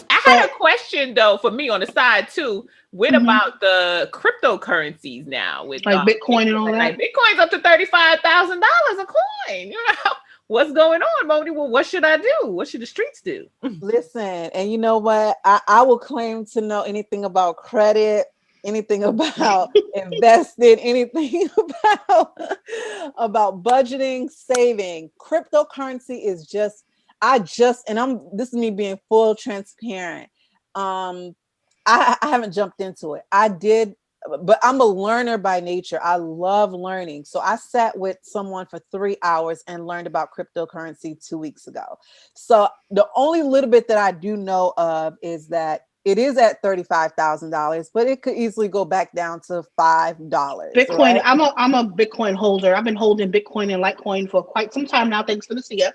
I had a question though for me on the side too. What Mhm. about the cryptocurrencies now with Like Bitcoin and all Bitcoin? Like that. Bitcoin's up to $35,000 a coin. You know what's going on, Moni? Well, what should I do? What should the streets do? Listen, and you know what? I will claim to know anything about credit, anything about investing, anything about budgeting, saving. Cryptocurrency is just, and this is me being full transparent. Um, I haven't jumped into it. I did, but I'm a learner by nature. I love learning. So I sat with someone for 3 hours and learned about cryptocurrency 2 weeks ago. So the only little bit that I do know of is that it is at $35,000, but it could easily go back down to $5. Bitcoin. Right? I'm a Bitcoin holder. I've been holding Bitcoin and Litecoin for quite some time now, thanks to the SIA.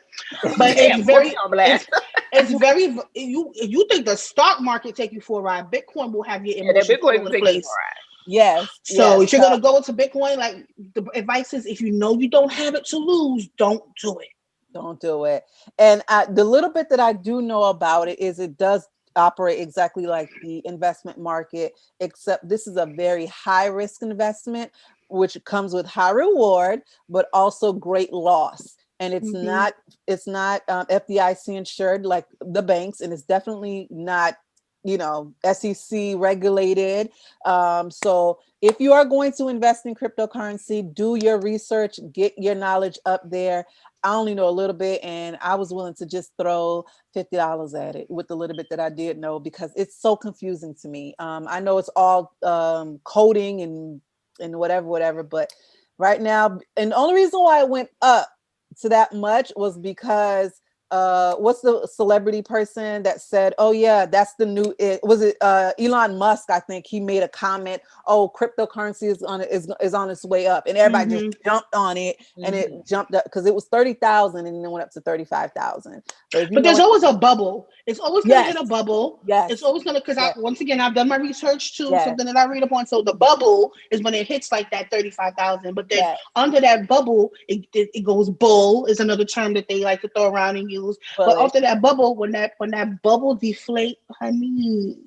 But Damn, put me on it's blast. it's very you think the stock market take you for a ride. Bitcoin will have your Yeah, that emotions all Bitcoin over will the take you for place. a ride. Yes, So yes. if you're gonna go into Bitcoin, like the advice is, if you know you don't have it to lose, don't do it. Don't do it. And the little bit that I do know about it is it does operate exactly like the investment market, except this is a very high risk investment, which comes with high reward, but also great loss. And Hmm. it's not FDIC insured like the banks, and it's definitely not, SEC regulated. So if you are going to invest in cryptocurrency, do your research, get your knowledge up there. I only know a little bit, and I was willing to just throw $50 at it with the little bit that I did know, because it's so confusing to me. I know it's all coding and whatever, but right now, and the only reason why it went up to that much was because what's the celebrity person that said, oh yeah, that's the new, it was it Elon Musk, I think he made a comment, oh, cryptocurrency is on its way up, and everybody just Hmm. jumped on it, and it Mhm. jumped up because it was 30,000 and then it went up to 35,000. But if you But know there's it, always a bubble. It's always gonna yes, hit a bubble. It's yes, always gonna, because I yes, once again I've done my research too, yes, something that I read upon. So the bubble is when it hits like that 35,000. But then yes, under that bubble, it goes bull is another term that they like to throw around and use. But bullish, after that bubble, when that bubble deflate, honey,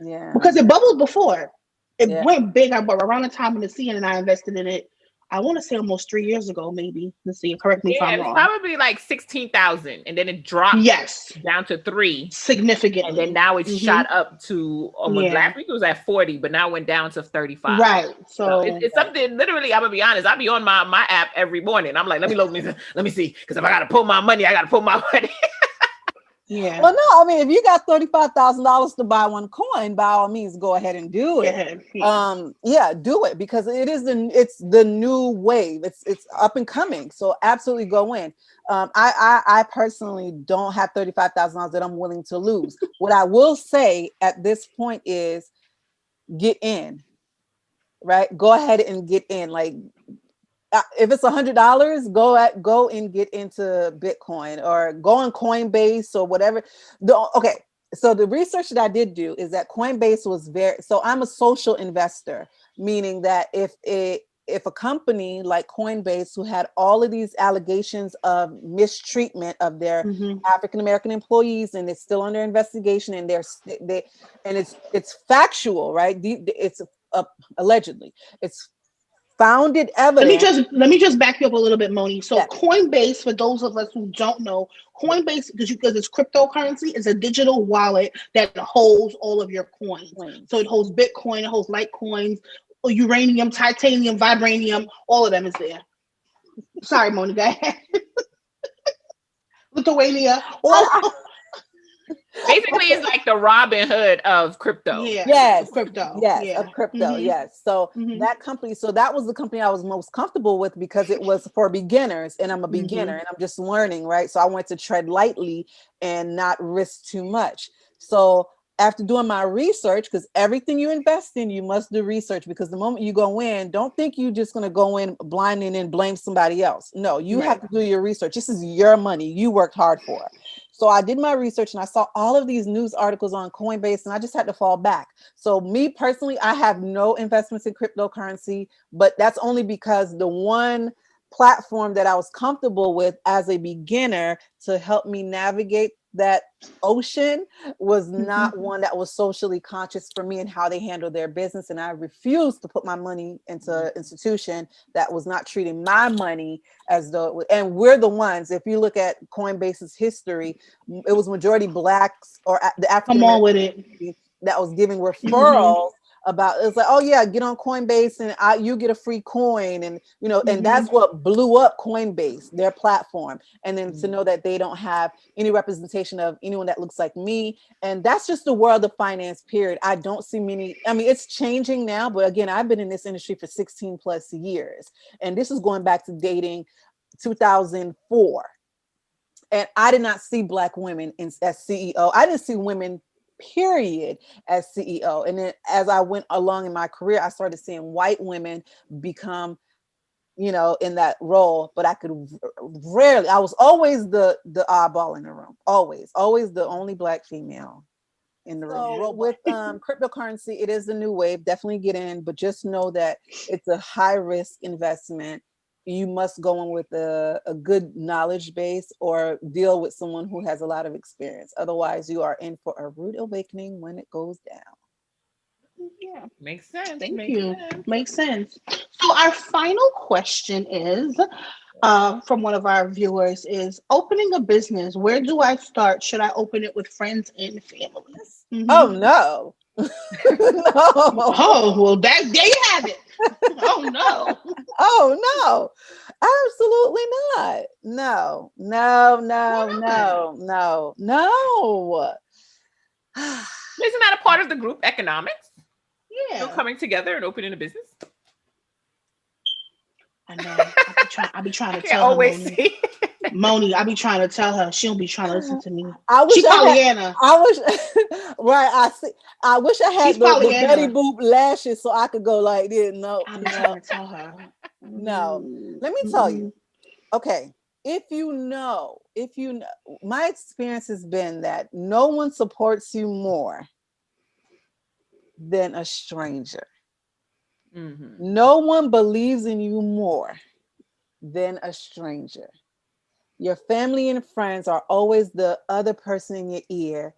yeah, because it bubbled before. It yeah. went big around the time of the sea, and I invested in it. I want to say almost 3 years ago, maybe. Let's see. Correct me if Yeah, I'm it was wrong. probably like 16,000, and then it dropped Yes, down to 3, and then significantly. now it's Hmm. shot up to almost, Yeah. last week it was at 40, but now it went down to 35. Right. So it's, So it's something, literally, I'm gonna be honest. I be on my app every morning. I'm like, let me look, let me see, because if I gotta pull my money, I gotta pull my money. yeah, Well, no, I mean, if you got $35,000 to buy one coin, by all means, go ahead and do go it. ahead. Yeah. Yeah, do it, because it's the new wave. It's up and coming. So absolutely go in. I personally don't have $35,000 that I'm willing to lose. What I will say at this point is get in, right? Go ahead and get in. Like if it's $100, go and get into Bitcoin, or go on Coinbase or whatever. Okay, so the research that I did do is that Coinbase was very. So I'm a social investor, meaning that if a company like Coinbase, who had all of these allegations of mistreatment of their Hmm. African American employees, and it's still under investigation, and they and it's factual, right? It's allegedly, it's founded Let me evidence. just let me just back you up a little bit, Moni. So Yes, Coinbase, for those of us who don't know, yes, Coinbase, because it's cryptocurrency, is a digital wallet that holds all of your coins. So it coins. holds Bitcoin, it holds Litecoins, uranium, titanium, vibranium, all of them is there. Sorry, Moni, go ahead. Lithuania, all. I, Basically, it's like the Robin Hood of crypto. Yeah, of yes, crypto. yes, Yeah. of crypto. Mhm. Yes. So Mhm. that company, so that was the company I was most comfortable with, because it was for beginners, and I'm a beginner Mhm. and I'm just learning, right? So I went to tread lightly and not risk too much. So after doing my research, because everything you invest in, you must do research, because the moment you go in, don't think you're just going to go in blind and then blame somebody else. No, you have Right. to do your research. This is your money you worked hard for. So I did my research and I saw all of these news articles on Coinbase and I just had to fall back. So me personally, I have no investments in cryptocurrency, but that's only because the one platform that I was comfortable with as a beginner to help me navigate that ocean was not one that was socially conscious for me and how they handle their business. And I refused to put my money into an institution that was not treating my money as though, and we're the ones, if you look at Coinbase's history, it was majority Blacks or the African Come on with American it. community that was giving referrals about, it's like, oh yeah, get on Coinbase and you get a free coin. And, you know, and that's what blew up Coinbase, their platform. And then to know that they don't have any representation of anyone that looks like me. And that's just the world of finance, period. I don't see many, I mean, it's changing now, but again, I've been in this industry for 16 plus years. And this is going back to dating 2004. And I did not see Black women as CEO. I didn't see women, period, as CEO. And then as I went along in my career, I started seeing white women become, you know, in that role. But I could rarely, I was always the oddball in the room. Always the only Black female in the room. So with cryptocurrency, it is the new wave. Definitely get in, but just know that it's a high risk investment. You must go in with a good knowledge base or deal with someone who has a lot of experience. Otherwise, you are in for a rude awakening when it goes down. Yeah. Makes sense. Thank you. Makes sense. So our final question is from one of our viewers is opening a business. Where do I start? Should I open it with friends and family? Oh no. No. Oh, well, there you have it. Oh no. Oh no. Absolutely not. No. Isn't that a part of the group economics? Yeah. Coming together and opening a business. I know. I be trying to can't tell her, always Monia. see. Monia, I be trying to tell her. She don't be trying to listen to me. I wish She Pollyanna. Right. I wish I had She's the Pollyanna. Betty Boop lashes so I could go like this. No, I be trying to tell her. no. Let me tell you. Okay. If you know, my experience has been that no one supports you more than a stranger. No one believes in you more than a stranger. Your family and friends are always the other person in your ear,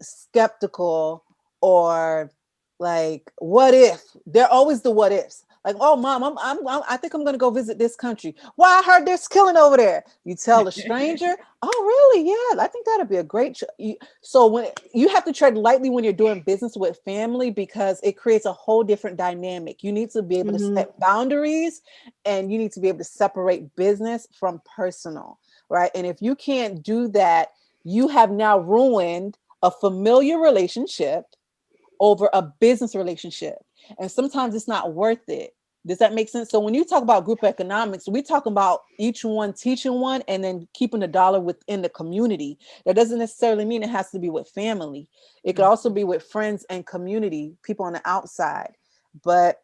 skeptical or like, what if? They're always the what ifs. Like, oh, mom, I think I'm gonna go visit this country. Well, I heard there's killing over there. You tell a stranger, oh, really? Yeah, I think that'd be a great. So when you have to tread lightly when you're doing business with family because it creates a whole different dynamic. You need to be able to set boundaries, and you need to be able to separate business from personal, right? And if you can't do that, you have now ruined a familiar relationship over a business relationship. And sometimes it's not worth it. Does that make sense? So when you talk about group economics, we talk about each one teaching one and then keeping the dollar within the community. That doesn't necessarily mean it has to be with family. It could also be with friends and community, people on the outside. But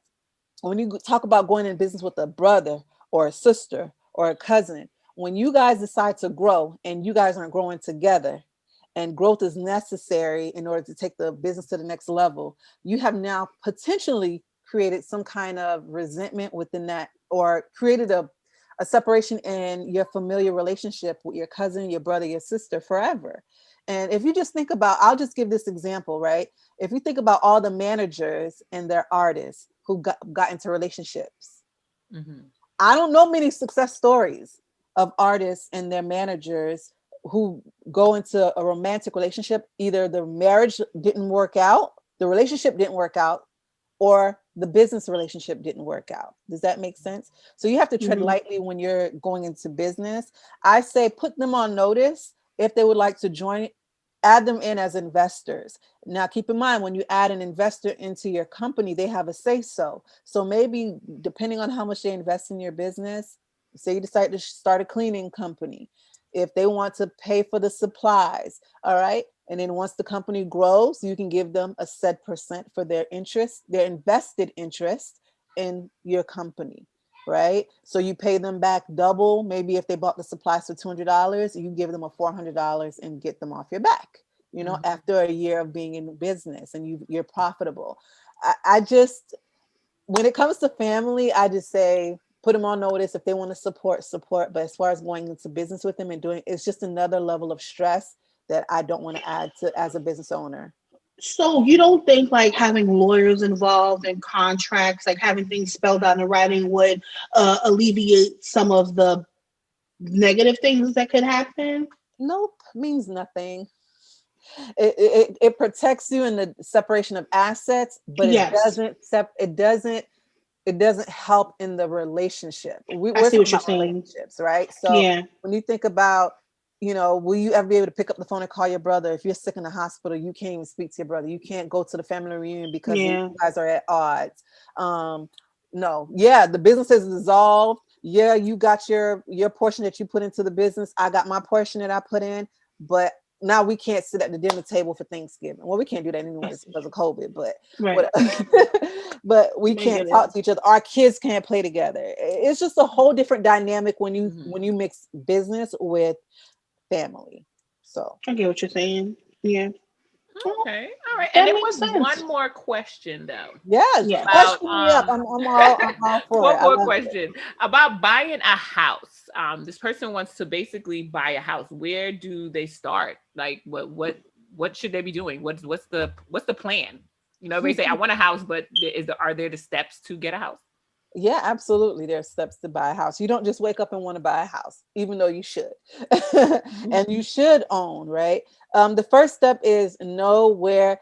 when you talk about going in business with a brother or a sister or a cousin, when you guys decide to grow and you guys aren't growing together, and growth is necessary in order to take the business to the next level, you have now potentially created some kind of resentment within that, or created a separation in your familiar relationship with your cousin, your brother, your sister forever. And if you just think about, I'll just give this example, right? If you think about all the managers and their artists who got into relationships, I don't know many success stories of artists and their managers who go into a romantic relationship. Either the marriage didn't work out, the relationship didn't work out, or the business relationship didn't work out. Does that make sense? So you have to tread lightly when you're going into business. I say put them on notice if they would like to join, add them in as investors. Now, keep in mind, when you add an investor into your company, they have a say so. So maybe depending on how much they invest in your business, say you decide to start a cleaning company, if they want to pay for the supplies, all right? And then once the company grows, you can give them a set percent for their interest, their invested interest in your company. right? So you pay them back double. Maybe if they bought the supplies for $200, you give them a $400 and get them off your back, after a year of being in business and you're profitable. I just, when it comes to family, I just say, put them on notice. If they want to support. But as far as going into business with them and doing, it's just another level of stress that I don't want to add to as a business owner. So you don't think like having lawyers involved in contracts, like having things spelled out in writing, would alleviate some of the negative things that could happen? Nope, means nothing. It protects you in the separation of assets, but Yes, it doesn't help in the relationship. I We're see talking what you're about saying. relationships, right? So Yeah, when you think about, will you ever be able to pick up the phone and call your brother? If you're sick in the hospital, you can't even speak to your brother. You can't go to the family reunion because you yeah. guys are at odds. No, yeah, the business is dissolved. Yeah, you got your portion that you put into the business. I got my portion that I put in, but now we can't sit at the dinner table for Thanksgiving. Well, we can't do that I anyways see. because of COVID, but Right. what but we I get can't it. talk to each other. Our kids can't play together. It's just a whole different dynamic when you mix business with family. So I get what you're saying. Yeah. Well, Okay. All right. And that there makes was sense. one more question though yes, Yes. about question me up. I'm all for it. one I more love it. question about buying a house. This person wants to basically buy a house. Where do they start? Like what should they be doing? What's the plan? They say I want a house, but are there the steps to get a house? Yeah, absolutely. There are steps to buy a house. You don't just wake up and want to buy a house, even though you should. And you should own, right? The first step is know where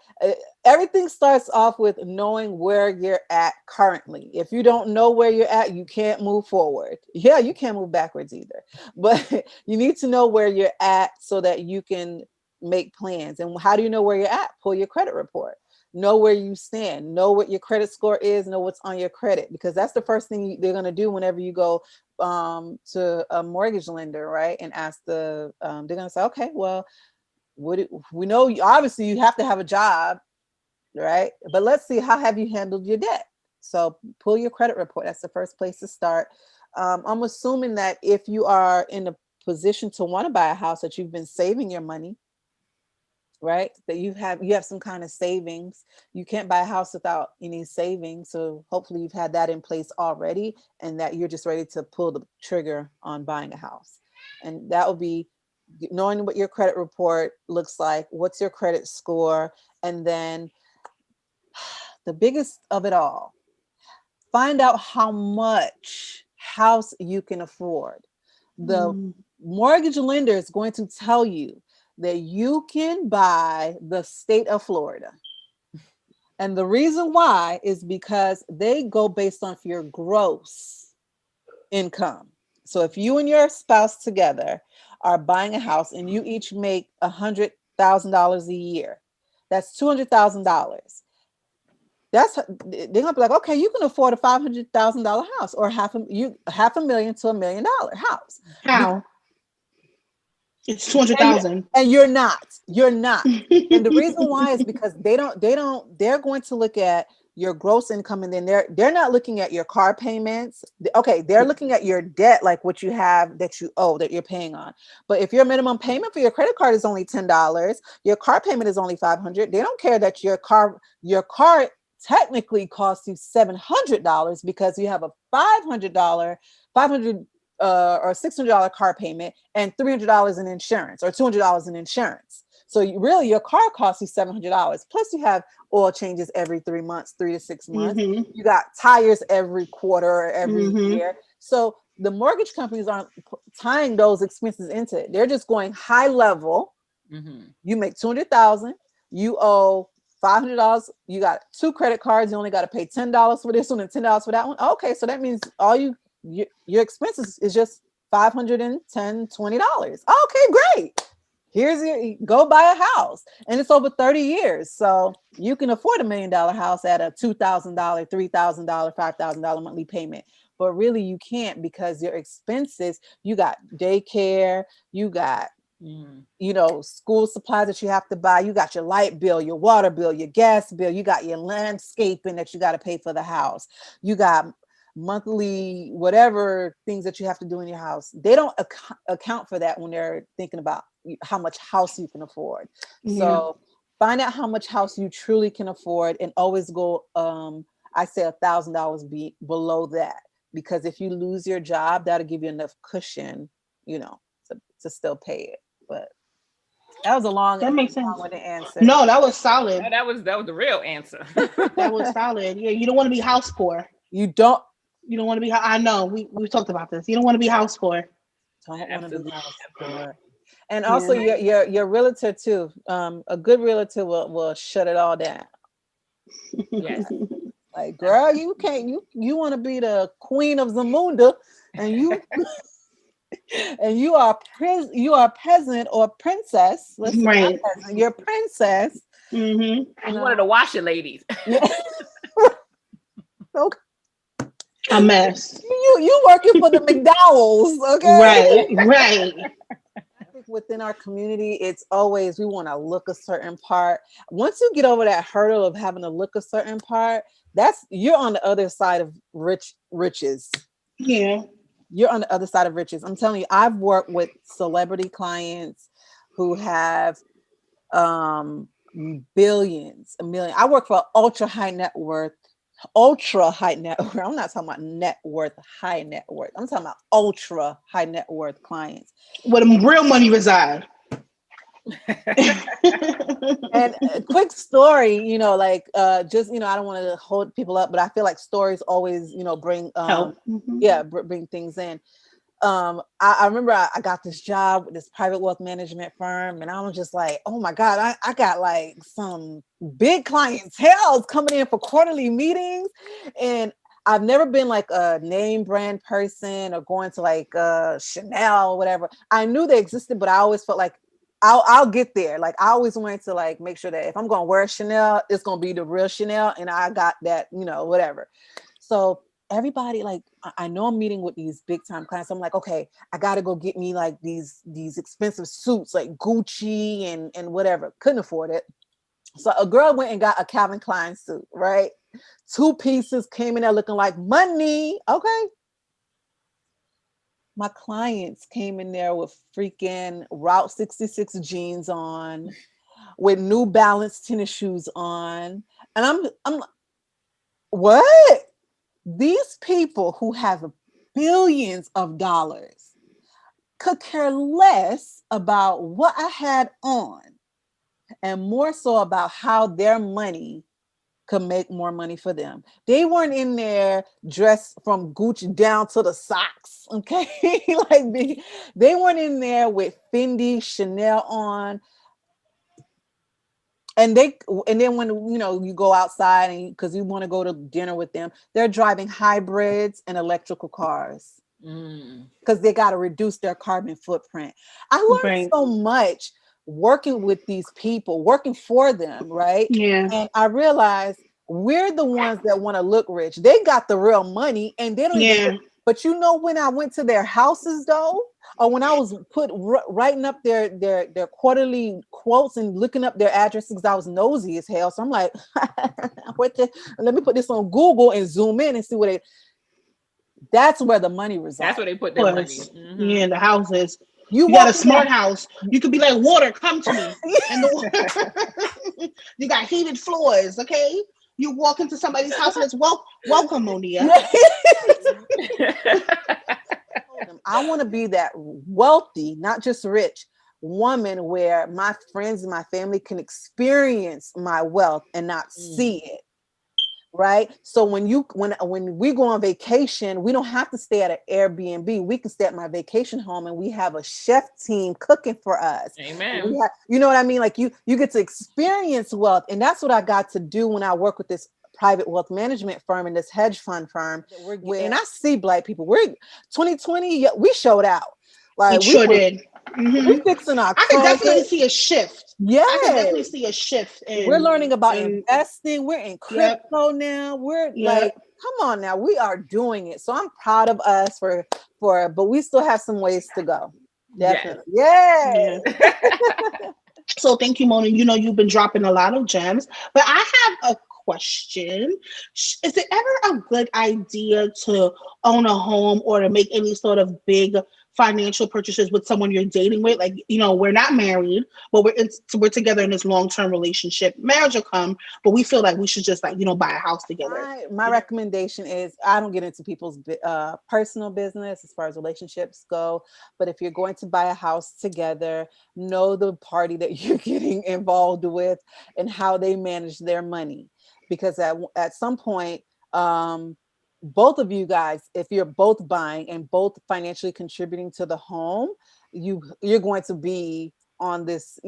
everything starts off with knowing where you're at currently. If you don't know where you're at, you can't move forward. Yeah, you can't move backwards either. But you need to know where you're at so that you can make plans. And how do you know where you're at? Pull your credit report, know where you stand, know what your credit score is, know what's on your credit, because that's the first thing they're going to do whenever you go to a mortgage lender, right? And ask they're going to say, okay, well, we know obviously you have to have a job, right? But let's see, how have you handled your debt? So pull your credit report. That's the first place to start. I'm assuming that if you are in a position to want to buy a house, that you've been saving your money, right? That you have some kind of savings. You can't buy a house without any savings. So hopefully you've had that in place already and that you're just ready to pull the trigger on buying a house. And that will be knowing what your credit report looks like, what's your credit score, and then the biggest of it all, find out how much house you can afford. The Mm. mortgage lender is going to tell you that you can buy the state of Florida. And the reason why is because they go based on your gross income. So if you and your spouse together are buying a house and you each make $100,000 a year, that's $200,000. They're gonna be like, okay, you can afford a $500,000 house or $500,000 to $1 million house. How? It's 200,000. And you're not. And the reason why is because they're going to look at your gross income, and then they're not looking at your car payments. Okay, they're looking at your debt, like what you have that you owe that you're paying on. But if your minimum payment for your credit card is only $10, your car payment is only $500, they don't care that your car technically costs you $700 because you have a $500 or $600 car payment and $300 in insurance or $200 in insurance. So really your car costs you $700. Plus you have oil changes every 3 months, 3 to 6 months. Mm-hmm. You got tires every quarter or every Mm-hmm. year. So the mortgage companies aren't tying those expenses into it. They're just going high level. Mm-hmm. You make 200,000, you owe $500. You got 2 credit cards. You only got to pay $10 for this one and $10 for that one. Okay, so that means your expenses is just $510, $20. Okay, great. Go buy a house, and it's over 30 years, so you can afford $1 million house at a $2,000, $3,000, $5,000 monthly payment. But really, you can't, because your expenses, you got daycare, you got school supplies that you have to buy, you got your light bill, your water bill, your gas bill, you got your landscaping that you got to pay for the house, you got monthly, whatever things that you have to do in your house. They don't account for that when they're thinking about how much house you can afford. Yeah. So find out how much house you truly can afford, and always go, I say $1,000 be below that, because if you lose your job, that'll give you enough cushion, to still pay it. But that was a That makes sense. long-winded answer. No, that was solid. No, that was the real answer. That was solid. Yeah, you don't want to be house poor. You don't Want to be. I know. We talked about this. You don't want to be house poor. want to be Absolutely. house Absolutely. poor. And also your realtor too. A good realtor will shut it all down. Yes. Like, girl, you can't. You want to be the queen of Zamunda, and you and you are a peasant or princess. Listen, not Right. peasant, you're a princess. Mm-hmm. You wanted to wash it, ladies. Yeah. Okay. A mess. You working for the McDowell's, okay? Right. I think within our community, it's always we want to look a certain part. Once you get over that hurdle of having to look a certain part, you're on the other side of riches. Yeah. You're on the other side of riches. I'm telling you, I've worked with celebrity clients who have billions, a million. I work for ultra high net worth. I'm not talking about net worth, high net worth. I'm talking about ultra high net worth clients. Where the real money reside. And a quick story, just, I don't want to hold people up, but I feel like stories always, bring, Help. bring things in. I remember I got this job with this private wealth management firm, and I was just like, oh my God, I got like some big clientele coming in for quarterly meetings. And I've never been like a name brand person or going to like Chanel or whatever. I knew they existed, but I always felt like I'll get there. Like I always wanted to like make sure that if I'm going to wear Chanel, it's going to be the real Chanel. And I got that, whatever. So everybody, like, I know I'm meeting with these big time clients. I'm like, okay, I got to go get me like these expensive suits, like Gucci and whatever. Couldn't afford it. So a girl went and got a Calvin Klein suit, right? 2 pieces, came in there looking like money. Okay. My clients came in there with freaking Route 66 jeans on, with New Balance tennis shoes on. And I'm what? These people who have billions of dollars could care less about what I had on, and more so about how their money could make more money for them. They weren't in there dressed from Gucci down to the socks, okay? Like they weren't in there with Fendi, Chanel on. And then when you go outside and because you want to go to dinner with them, they're driving hybrids and electrical cars because they got to reduce their carbon footprint. I learned so much working with these people, working for them, right? Yeah. And I realized we're the ones that want to look rich. They got the real money and they don't even. But when I went to their houses though, or when I was writing up their quarterly quotes and looking up their addresses, because I was nosy as hell. So I'm like, let me put this on Google and zoom in and see what that's where the money resides. That's where they put their money. Yeah, the houses. You got a smart house. You could be like, water, come to me. And the water. You got heated floors, okay? You walk into somebody's house and it's welcome, Monia. I want to be that wealthy, not just rich woman where my friends and my family can experience my wealth and not see it. Right. So when we go on vacation, we don't have to stay at an Airbnb. We can stay at my vacation home and we have a chef team cooking for us. Amen. You know what I mean? Like you get to experience wealth. And that's what I got to do when I work with this private wealth management firm and this hedge fund firm. And I see Black people. We're 2020. We showed out. Like we sure did. We fixing our. I can definitely see a shift. Yeah, I can definitely see a shift. We're learning about investing. We're in crypto now. We're like, come on now, we are doing it. So I'm proud of us but we still have some ways to go. Definitely. Yeah. So thank you, Mona. You've been dropping a lot of gems, but I have a question. Is it ever a good idea to own a home or to make any sort of big financial purchases with someone you're dating with? Like, we're not married, but we're together in this long-term relationship. Marriage will come, but we feel like we should just, like, buy a house together. My recommendation is, I don't get into people's personal business as far as relationships go, but if you're going to buy a house together, know the party that you're getting involved with and how they manage their money, because at some point, both of you guys, if you're both buying and both financially contributing to the home, you're going to be on this,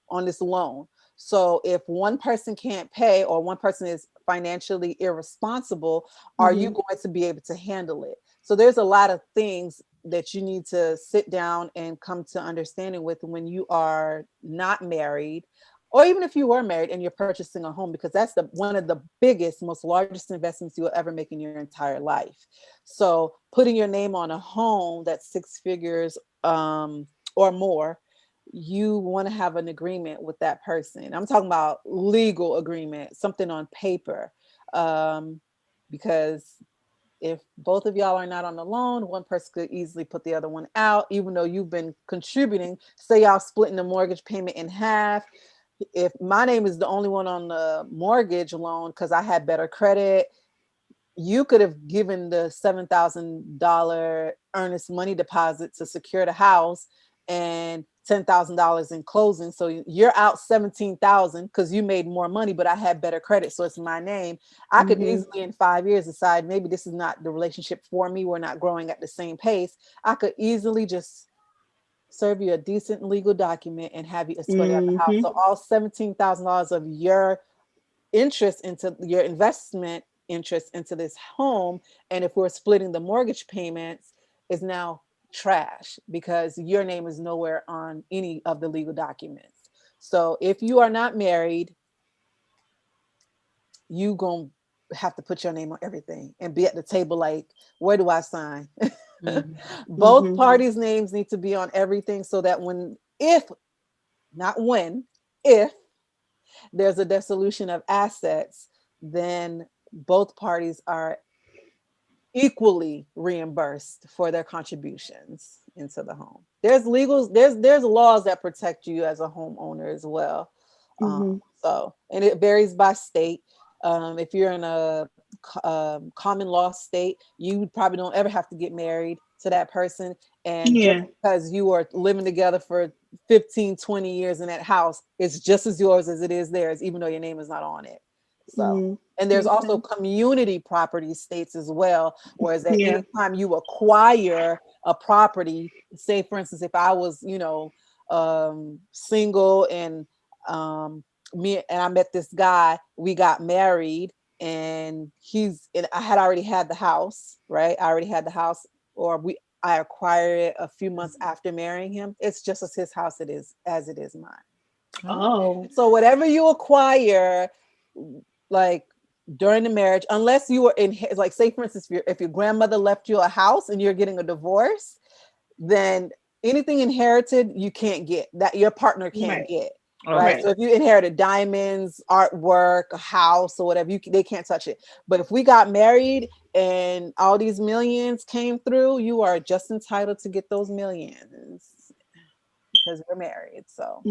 on this loan. So if one person can't pay or one person is financially irresponsible, are you going to be able to handle it? So there's a lot of things that you need to sit down and come to understanding with when you are not married, or even if you were married and you're purchasing a home, because that's one of the biggest, most largest investments you will ever make in your entire life. So putting your name on a home that's six figures or more, you want to have an agreement with that person. I'm talking about legal agreement, something on paper, because if both of y'all are not on the loan, one person could easily put the other one out, even though you've been contributing. Say y'all splitting the mortgage payment in half. If my name is the only one on the mortgage loan because I had better credit, you could have given the $7,000 earnest money deposit to secure the house and $10,000 in closing. So you're out $17,000 because you made more money, but I had better credit. So it's my name. I could easily in 5 years decide maybe this is not the relationship for me. We're not growing at the same pace. I could easily just serve you a decent legal document and have you escorted out the house. So all $17,000 of your interest into your investment interest into this home, and if we're splitting the mortgage payments, is now trash because your name is nowhere on any of the legal documents. So if you are not married, you gonna have to put your name on everything and be at the table like, where do I sign? Both parties' names need to be on everything so that if there's a dissolution of assets, then both parties are equally reimbursed for their contributions into the home. There's laws that protect you as a homeowner as well. So, and it varies by state. If you're in a common law state, you probably don't ever have to get married to that person. And just because you are living together for 15, 20 years in that house, it's just as yours as it is theirs, even though your name is not on it. So, and there's also community property states as well, whereas at any time you acquire a property, say for instance, if I was, single and I met this guy, we got married, and I had already had the house, right? I already had the house, I acquired it a few months after marrying him. It's just as his house as it is mine. Oh. So whatever you acquire, like during the marriage, unless you were like, say for instance, if your grandmother left you a house and you're getting a divorce, then anything inherited you can't get, that your partner can't get. Right. So if you inherited diamonds, artwork, a house, or whatever, they can't touch it. But if we got married and all these millions came through, you are just entitled to get those millions because we're married. So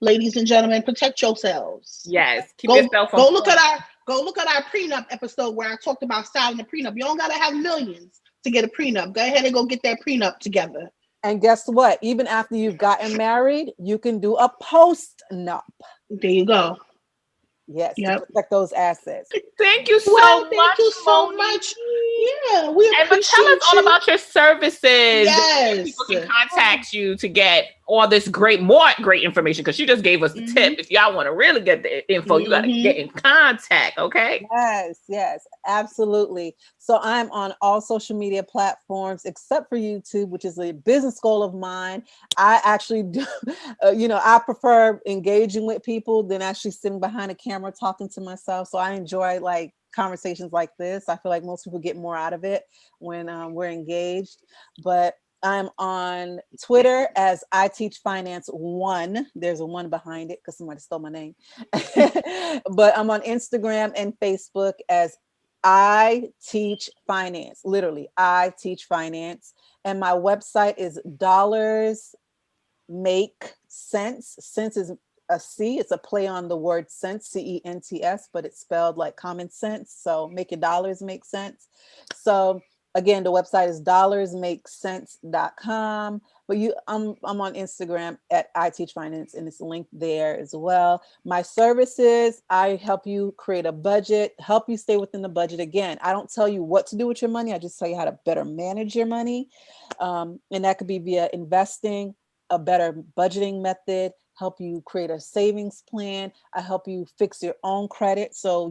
ladies and gentlemen, protect yourselves. Yes, keep yourself on. Go look at our prenup episode where I talked about styling a prenup. You don't gotta have millions to get a prenup. Go ahead and go get that prenup together. And guess what? Even after you've gotten married, you can do a post-nup. There you go. Yes, to protect those assets. Thank you so much. Thank you so much. Yeah, we appreciate but tell us all about your services. Yes. People can contact you to get all this more great information, because you just gave us the tip. If y'all want to really get the info, you got to get in contact, okay? Yes, absolutely. So I'm on all social media platforms except for YouTube, which is a business goal of mine. I actually do, I prefer engaging with people than actually sitting behind a camera talking to myself. So I enjoy like conversations like this. I feel like most people get more out of it when we're engaged. But I'm on Twitter as I Teach Finance One. There's a one behind it because somebody stole my name. But I'm on Instagram and Facebook as I Teach Finance. Literally, I Teach Finance. And my website is Dollars Make Sense. Sense is a C. It's a play on the word sense, CENTS, but it's spelled like common sense. So make your dollars make sense. So again, the website is dollarsmakesense.com. But I'm on Instagram at I Teach Finance, and it's linked there as well. My services, I help you create a budget, help you stay within the budget. Again, I don't tell you what to do with your money. I just tell you how to better manage your money. And that could be via investing, a better budgeting method, help you create a savings plan. I help you fix your own credit. So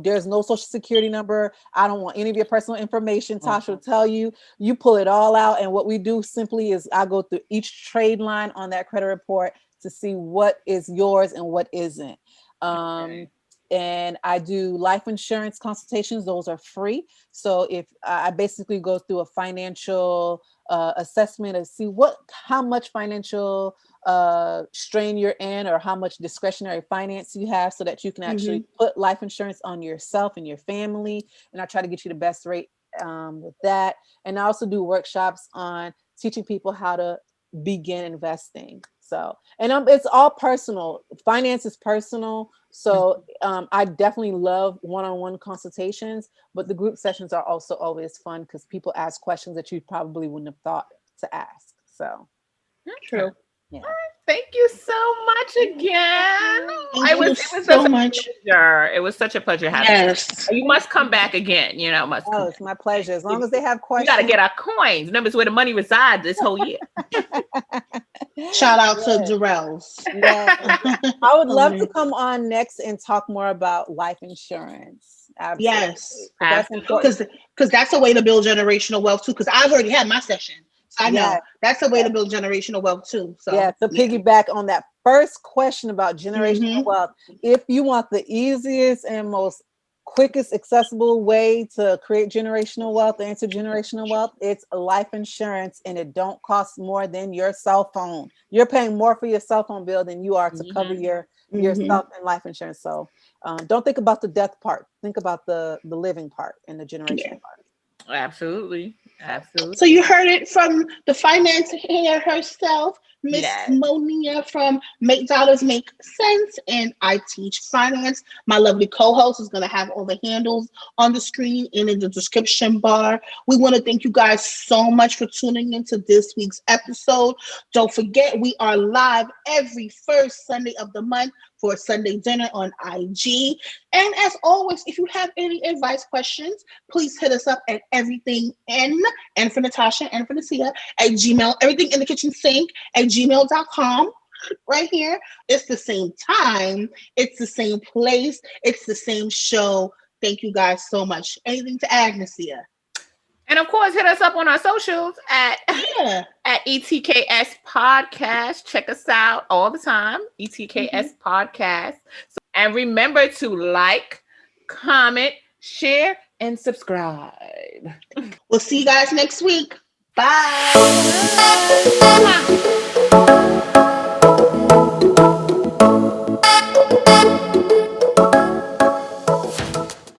there's no social security number. I don't want any of your personal information. Tasha will tell you, you pull it all out. And what we do simply is I go through each trade line on that credit report to see what is yours and what isn't. And I do life insurance consultations. Those are free. So if I basically go through a financial assessment and see how much financial strain you're in, or how much discretionary finance you have, so that you can actually put life insurance on yourself and your family. And I try to get you the best rate with that. And I also do workshops on teaching people how to begin investing. So, and it's all personal. Finance is personal. So I definitely love one-on-one consultations, but the group sessions are also always fun because people ask questions that you probably wouldn't have thought to ask. So True. Yeah. Thank you so much again. Thank you so so much. It was such a pleasure having you. Yes. You must come back again. Oh, it's my pleasure. As long as they have questions. We got to get our coins. Remember, it's where the money resides this whole year. Shout out to Jarrell's. Yeah. I would love to come on next and talk more about life insurance. Absolutely. Yes. That's important. Because that's a way to build generational wealth too. Because I've already had my session. So I know that's a way to build generational wealth too. So to piggyback on that first question about generational wealth, if you want the easiest and most quickest accessible way to create generational wealth, answer generational wealth, it's life insurance, and it don't cost more than your cell phone. You're paying more for your cell phone bill than you are to cover yourself in life insurance. So don't think about the death part. Think about the living part and the generational part. Absolutely. So you heard it from the financier herself, Miss Monia from Make Dollars Make Sense, and I Teach Finance. My lovely co-host is going to have all the handles on the screen and in the description bar. We want to thank you guys so much for tuning into this week's episode. Don't forget, we are live every first Sunday of the month for a Sunday dinner on IG. And as always, if you have any advice questions, please hit us up at everything and for Natasha and for Nasia at Gmail, everything in the kitchen sink at gmail.com. Right here. It's the same time. It's the same place. It's the same show. Thank you guys so much. Anything to add, Nasia? And of course, hit us up on our socials at ETKS Podcast. Check us out all the time, ETKS Podcast. And remember to like, comment, share, and subscribe. We'll see you guys next week. Bye. Bye.